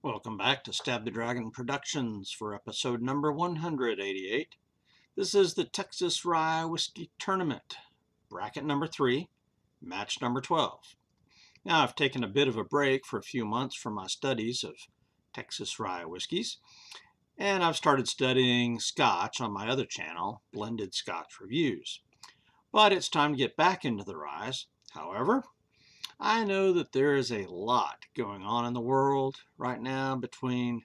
Welcome back to StabtheDragon Productions for episode number 188. This is the Texas Rye Whiskey Tournament, bracket number 3, match number 12. Now, I've taken a bit of a break for a few months from my studies of Texas Rye whiskeys, and I've started studying Scotch on my other channel, Blended Scotch Reviews. But it's time to get back into the ryes. However, I know that there is a lot going on in the world right now between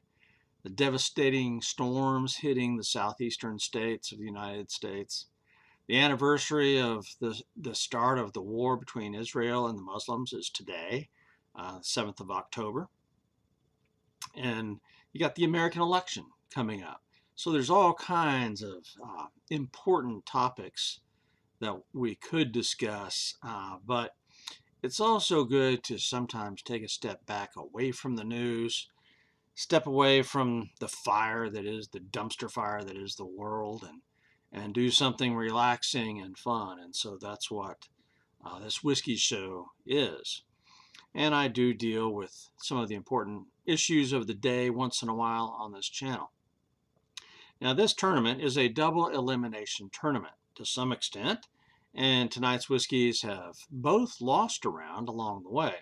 the devastating storms hitting the southeastern states of the United States, the anniversary of the start of the war between Israel and the Muslims is today, 7th of October, and you got the American election coming up. So there's all kinds of important topics that we could discuss, but it's also good to sometimes take a step back away from the news, step away from the fire that is the dumpster fire that is the world, and do something relaxing and fun. And so that's what this whiskey show is. And I do deal with some of the important issues of the day once in a while on this channel. Now, this tournament is a double elimination tournament to some extent, and tonight's whiskeys have both lost a round along the way.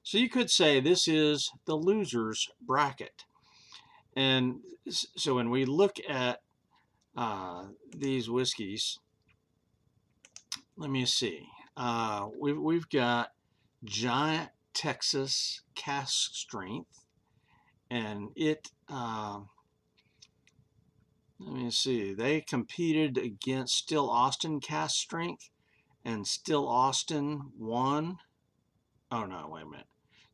So you could say this is the loser's bracket. And so when we look at these whiskeys, let me see. We've got Giant Texas Cask Strength, and it let me see. They competed against Still Austin Cask Strength, and Still Austin won. Oh, no, wait a minute.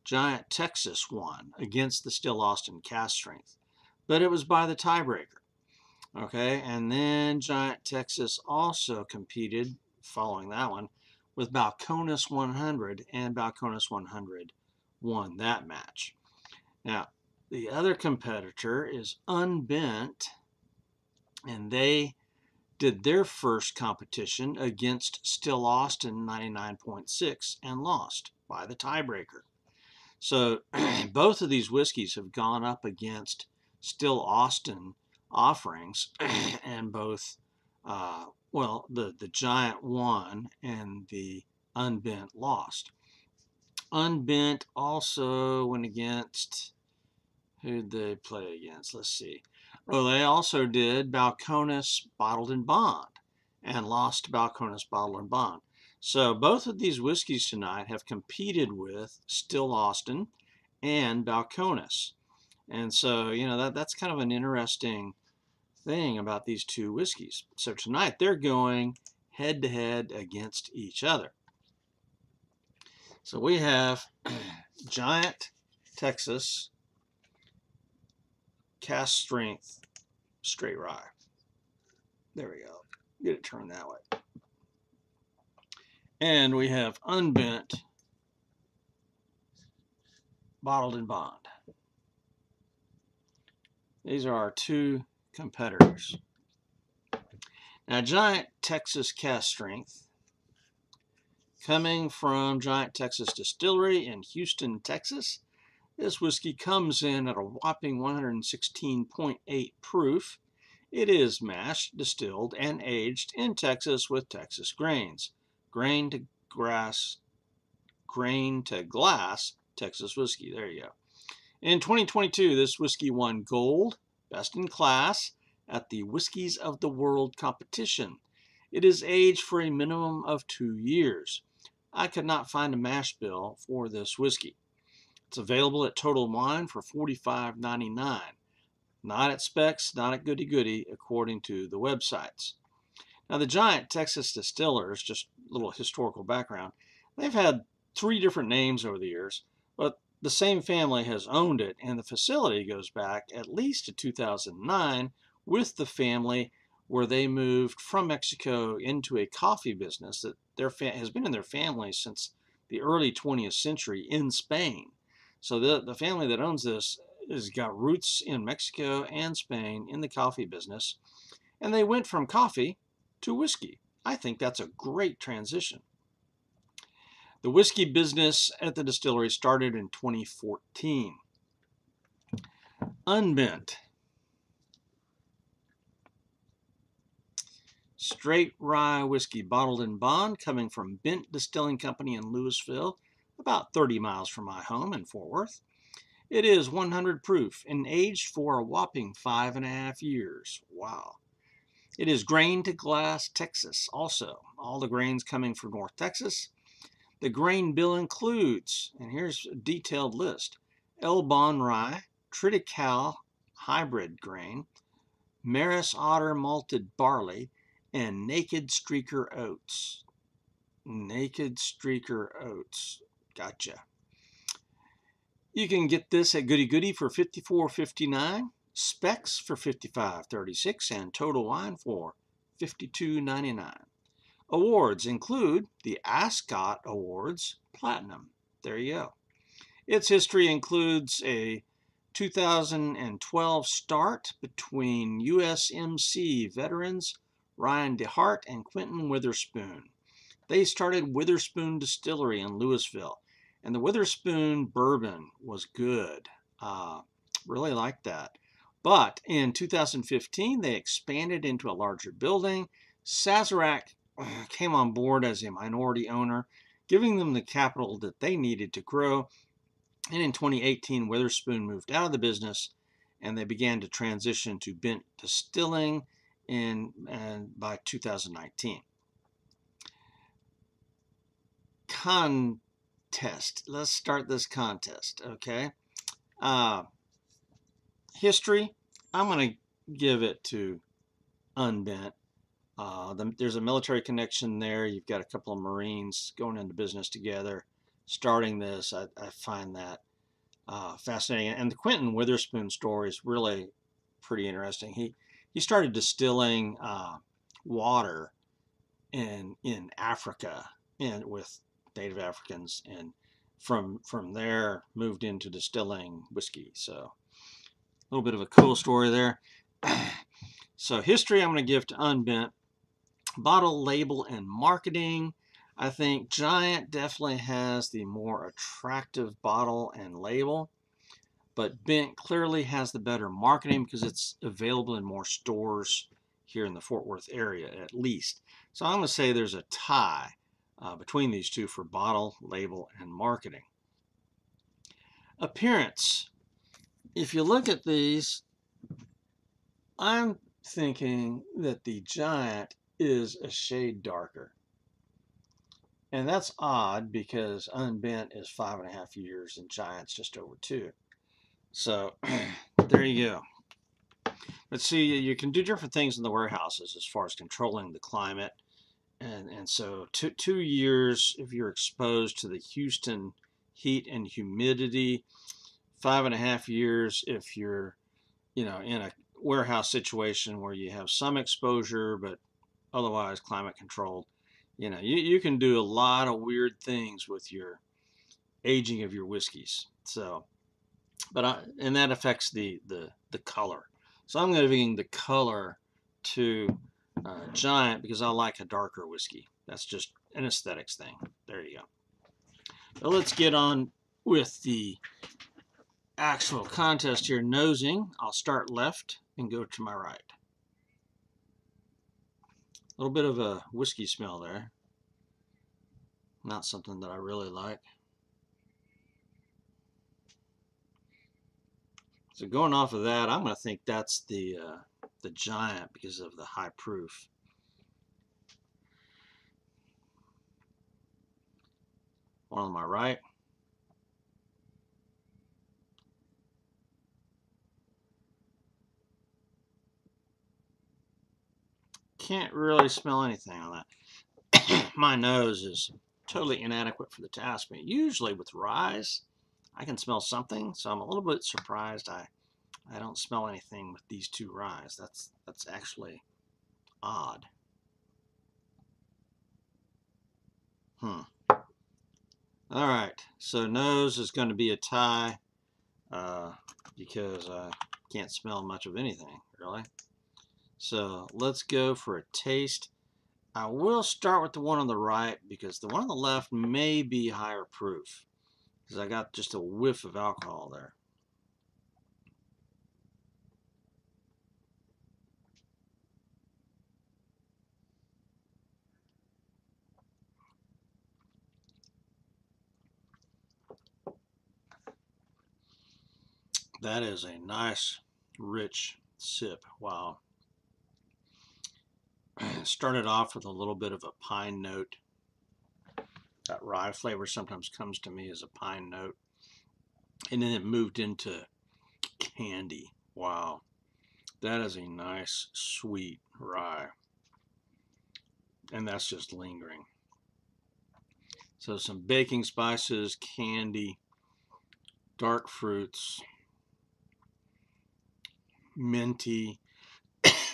Giant Texas won against the Still Austin Cask Strength, but it was by the tiebreaker. Okay, and then Giant Texas also competed, following that one, with Balcones 100, and Balcones 100 won that match. Now, the other competitor is Unbendt, and they did their first competition against Still Austin 99.6 and lost by the tiebreaker. So both of these whiskeys have gone up against Still Austin offerings, and both, well, the Giant won and the Unbendt lost. Unbendt also went against, who did they play against? Let's see. Well, they also did Balcones Bottled and Bond and lost to Balcones Bottled and Bond. So both of these whiskeys tonight have competed with Still Austin and Balcones. And so, you know, that's kind of an interesting thing about these two whiskeys. So tonight they're going head to head against each other. So we have Giant Texas Cask Strength Straight Rye. There we go. Get it turned that way. And we have Unbendt Bottled and Bond. These are our two competitors. Now, Giant Texas Cask Strength, coming from Giant Texas Distillery in Houston, Texas. This whiskey comes in at a whopping 116.8 proof. It is mashed, distilled, and aged in Texas with Texas grains. Grain to glass Texas whiskey. There you go. In 2022, this whiskey won gold, best in class, at the Whiskeys of the World competition. It is aged for a minimum of 2 years. I could not find a mash bill for this whiskey. It's available at Total Wine for $45.99. Not at Specs, not at Goody Goody, according to the websites. Now, the Giant Texas Distillers, just a little historical background, they've had 3 different names over the years, but the same family has owned it, and the facility goes back at least to 2009 with the family where they moved from Mexico into a coffee business that has been in their family since the early 20th century in Spain. So the family that owns this has got roots in Mexico and Spain in the coffee business, and they went from coffee to whiskey. I think that's a great transition. The whiskey business at the distillery started in 2014. Unbendt. Straight rye whiskey bottled in bond, coming from Bent Distilling Company in Louisville, about 30 miles from my home in Fort Worth. It is 100 proof and aged for a whopping 5.5 years. Wow. It is grain to glass Texas also. All the grains coming from North Texas. The grain bill includes, and here's a detailed list, Elbon rye, Triticale hybrid grain, Maris Otter malted barley, and Naked Streaker oats. Naked Streaker oats. Gotcha. You can get this at Goody Goody for $54.59, Specs for $55.36, and Total Wine for $52.99. Awards include the Ascot Awards Platinum. There you go. Its history includes a 2012 start between USMC veterans Ryan DeHart and Quentin Witherspoon. They started Witherspoon Distillery in Louisville, and the Witherspoon bourbon was good. Really liked that. But in 2015, they expanded into a larger building. Sazerac came on board as a minority owner, giving them the capital that they needed to grow. And in 2018, Witherspoon moved out of the business, and they began to transition to Bent Distilling by 2019. Contest. Let's start this contest, okay? History. I'm going to give it to Unbendt. There's a military connection there. You've got a couple of Marines going into business together, starting this. I find that fascinating. And the Quentin Witherspoon story is really pretty interesting. He started distilling water in Africa and with Native Africans, and from there moved into distilling whiskey. So a little bit of a cool story there. So history I'm going to give to Unbendt. Bottle, label, and marketing. I think Giant definitely has the more attractive bottle and label, but Bent clearly has the better marketing because it's available in more stores here in the Fort Worth area at least. So I'm going to say there's a tie between these two for bottle, label, and marketing. Appearance. If you look at these, I'm thinking that the Giant is a shade darker. And that's odd because Unbendt is 5.5 years and Giant's just over 2. So there you go. But see, you can do different things in the warehouses as far as controlling the climate. And so 2 years if you're exposed to the Houston heat and humidity, 5.5 years if you're, in a warehouse situation where you have some exposure but otherwise climate controlled. You can do a lot of weird things with your aging of your whiskeys. So, and that affects the color. So I'm giving the color to Giant because I like a darker whiskey. That's just an aesthetics thing. There you go. So let's get on with the actual contest here. Nosing. I'll start left and go to my right. A little bit of a whiskey smell there. Not something that I really like. So going off of that, I'm going to think that's the Giant because of the high proof. One on my right. Can't really smell anything on that. My nose is totally inadequate for the task, but usually with ryes, I can smell something, so I'm a little bit surprised I don't smell anything with these 2 ryes. That's actually odd. All right, so nose is going to be a tie because I can't smell much of anything, really. So let's go for a taste. I will start with the one on the right because the one on the left may be higher proof because I got just a whiff of alcohol there. That is a nice, rich sip. Wow. It started off with a little bit of a pine note. That rye flavor sometimes comes to me as a pine note. And then it moved into candy. Wow. That is a nice, sweet rye. And that's just lingering. So some baking spices, candy, dark fruits, minty.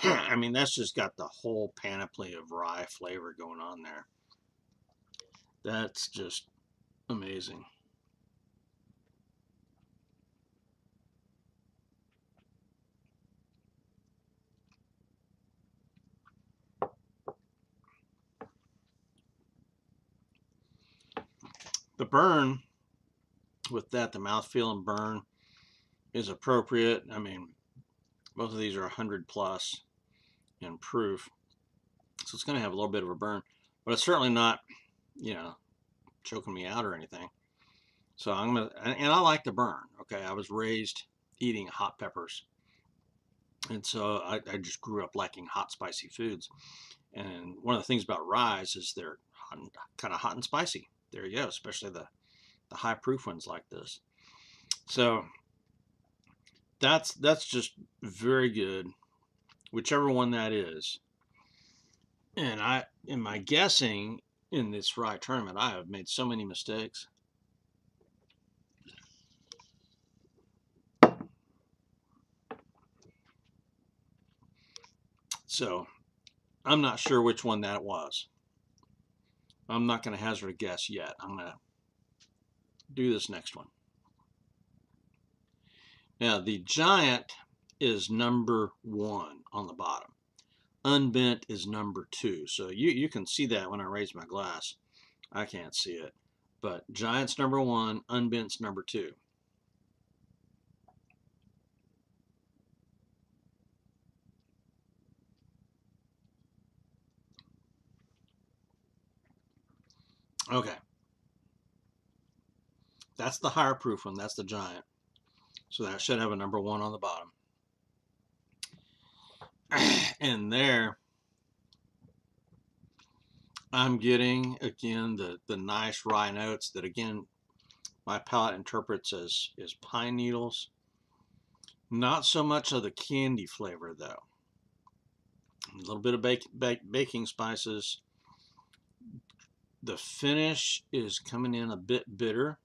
I mean, that's just got the whole panoply of rye flavor going on there. That's just amazing. The burn with that, the mouthfeel and burn is appropriate. I mean, both of these are 100 plus in proof, so it's going to have a little bit of a burn, but it's certainly not, you know, choking me out or anything. So I'm gonna, and I like the burn. Okay, I was raised eating hot peppers, and so I just grew up liking hot, spicy foods. And one of the things about rye is they're kind of hot and spicy. There you go, especially the high proof ones like this. So that's just very good, whichever one that is. And in my guessing in this rye tournament, I have made so many mistakes. So I'm not sure which one that was. I'm not going to hazard a guess yet. I'm going to do this next one. Now, the Giant is number 1 on the bottom. Unbendt is number 2. So you can see that when I raise my glass. I can't see it. But Giant's number 1, Unbendt's number 2. Okay. That's the higher proof one. That's the Giant. So that should have a number 1 on the bottom. And there, I'm getting, again, the nice rye notes that, again, my palate interprets as pine needles. Not so much of the candy flavor, though. A little bit of baking spices. The finish is coming in a bit bitter,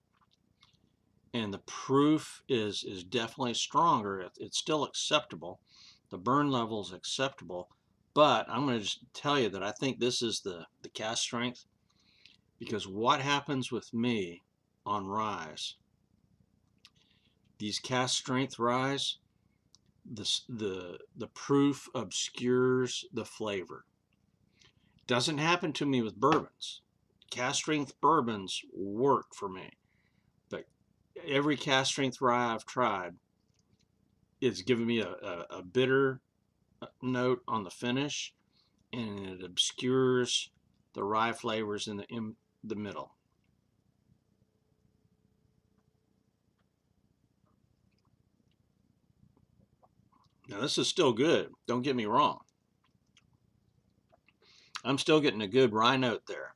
and the proof is definitely stronger. It's still acceptable. The burn level is acceptable, but I'm going to just tell you that I think this is the cask strength, because what happens with me on ryes, these cask strength ryes, the proof obscures the flavor. Doesn't happen to me with bourbons. Cask strength bourbons work for me, but every cask strength rye I've tried, it's given me a bitter note on the finish, and it obscures the rye flavors in the middle. Now, this is still good. Don't get me wrong. I'm still getting a good rye note there,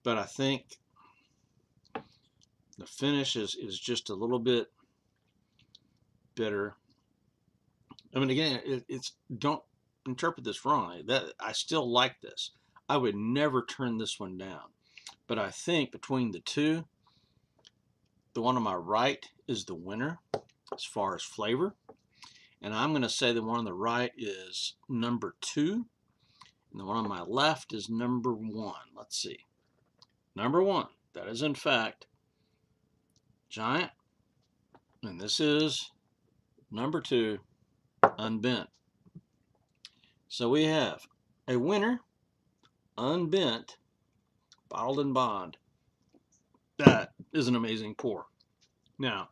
but I think the finish is just a little bit bitter. I mean, again, it's don't interpret this wrong. That I still like this. I would never turn this one down. But I think between the two, the one on my right is the winner as far as flavor. And I'm going to say the one on the right is number 2. And the one on my left is number 1. Let's see. Number 1. That is, in fact, Giant. And this is number 2, Unbendt. So we have a winner, Unbendt, bottled and bond. That is an amazing pour. Now,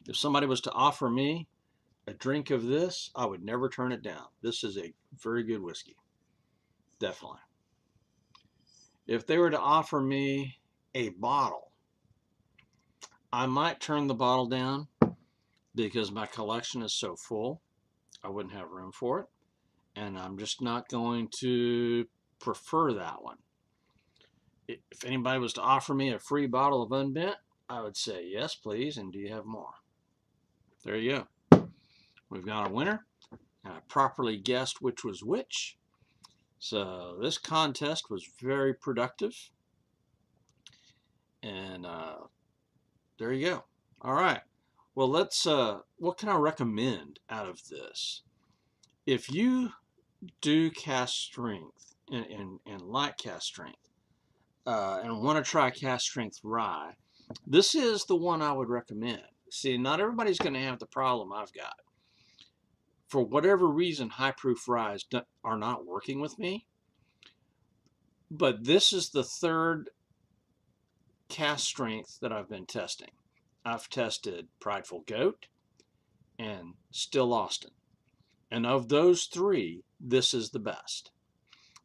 if somebody was to offer me a drink of this, I would never turn it down. This is a very good whiskey. Definitely. If they were to offer me a bottle, I might turn the bottle down because my collection is so full. I wouldn't have room for it. And I'm just not going to prefer that one. If anybody was to offer me a free bottle of Unbendt, I would say, yes, please, and do you have more? There you go. We've got a winner. I properly guessed which was which. So this contest was very productive. And there you go. All right. Well, let's, what can I recommend out of this? If you do cask strength and like cask strength and want to try cask strength rye, this is the one I would recommend. See, not everybody's going to have the problem I've got. For whatever reason, high proof ryes are not working with me. But this is the third cask strength that I've been testing. I've tested Prideful Goat and Still Austin. And of those three, this is the best.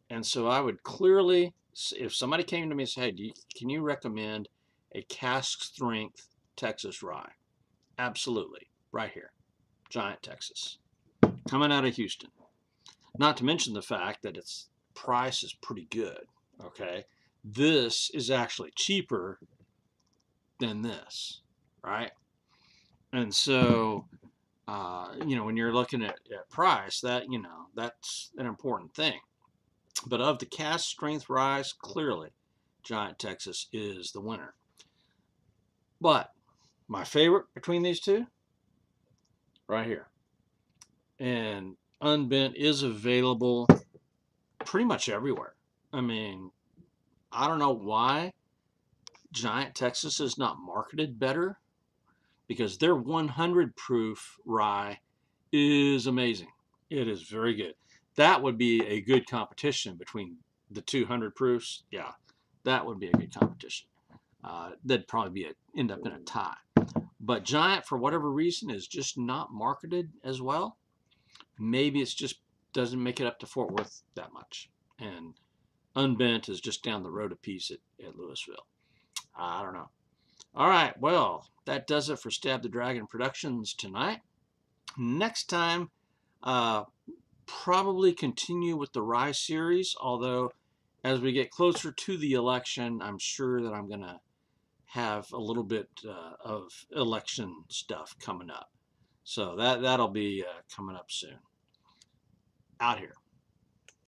And so I would clearly, if somebody came to me and said, hey, can you recommend a cask strength Texas rye? Absolutely. Right here. Giant, Texas. Coming out of Houston. Not to mention the fact that its price is pretty good. Okay. This is actually cheaper than this. Right. And so, when you're looking at price, that, that's an important thing. But of the cask strength ryes, clearly, Giant Texas is the winner. But my favorite between these two, right here. And Unbendt is available pretty much everywhere. I mean, I don't know why Giant Texas is not marketed better, because their 100 proof rye is amazing. It is very good. That would be a good competition between the 200 proofs. Yeah, that would be a good competition. That'd probably end up in a tie. But Giant, for whatever reason, is just not marketed as well. Maybe it's just doesn't make it up to Fort Worth that much. And Unbendt is just down the road a piece at Louisville. I don't know. All right, well, that does it for Stab the Dragon Productions tonight. Next time, probably continue with the rye series, although as we get closer to the election, I'm sure that I'm going to have a little bit of election stuff coming up. So that'll be coming up soon. Out here.